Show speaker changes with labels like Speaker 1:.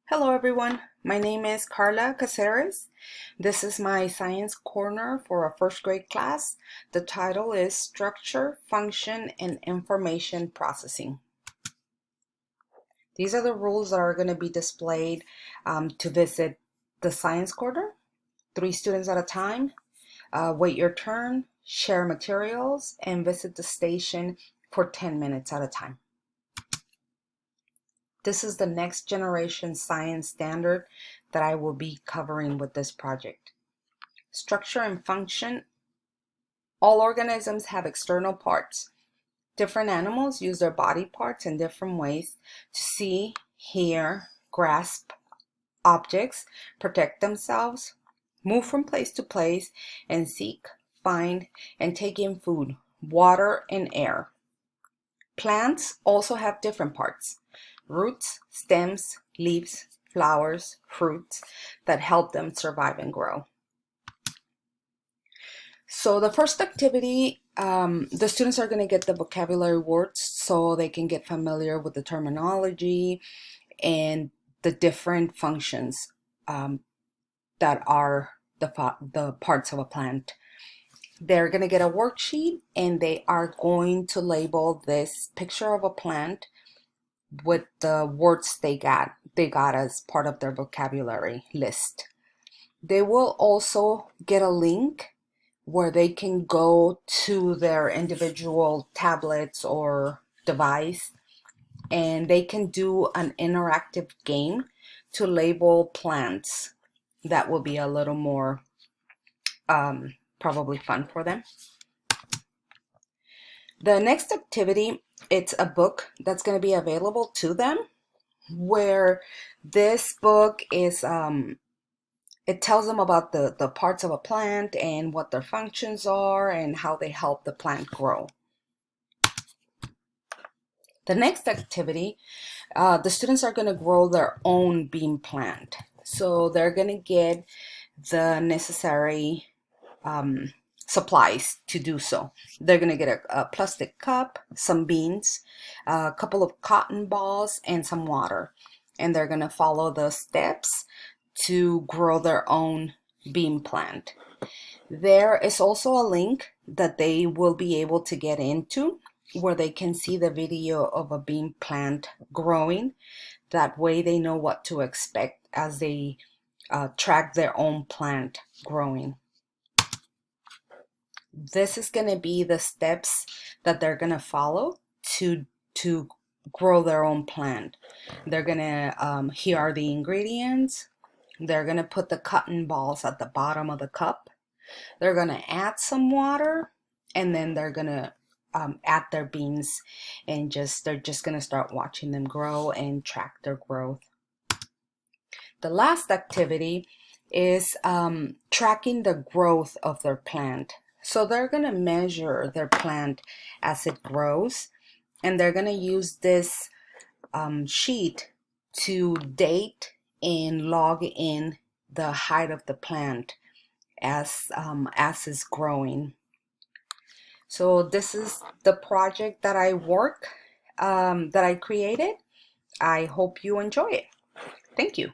Speaker 1: Hello everyone, my name is Carla Caceres. This is my science corner for a first grade class. The title is Structure, Function, and Information Processing. These are the rules that are going to be displayed to visit the science corner. 3 students at a time. Wait your turn, share materials, and visit the station for 10 minutes at a time. This is the next generation science standard that I will be covering with this project. Structure and function. All organisms have external parts. Different animals use their body parts in different ways to see, hear, grasp objects, protect themselves, move from place to place, and seek, find, and take in food, water, and air. Plants also have different parts: roots, stems, leaves, flowers, fruits that help them survive and grow. So the first activity, the students are going to get the vocabulary words so they can get familiar with the terminology and the different functions that are the parts of a plant. They're going to get a worksheet and they are going to label this picture of a plant with the words they got as part of their vocabulary list. They will also get a link where they can go to their individual tablets or device and they can do an interactive game to label plants. That will be a little more probably fun for them. The next activity, it's a book that's going to be available to them, where this book is it tells them about the parts of a plant and what their functions are and how they help the plant grow. The next activity, the students are going to grow their own bean plant. So they're going to get the necessary supplies to do so. They're going to get a plastic cup, some beans, a couple of cotton balls, and some water. And they're going to follow the steps to grow their own bean plant. There is also a link that they will be able to get into where they can see the video of a bean plant growing. That way they know what to expect as they track their own plant growing. This is going to be the steps that they're going to follow to grow their own plant. They're going to, here are the ingredients. They're going to put the cotton balls at the bottom of the cup. They're going to add some water, and then they're going to add their beans, and they're just going to start watching them grow and track their growth. The last activity is tracking the growth of their plant. So they're going to measure their plant as it grows, and they're going to use this sheet to date and log in the height of the plant as it's growing. So this is the project that I created. I hope you enjoy it. Thank you.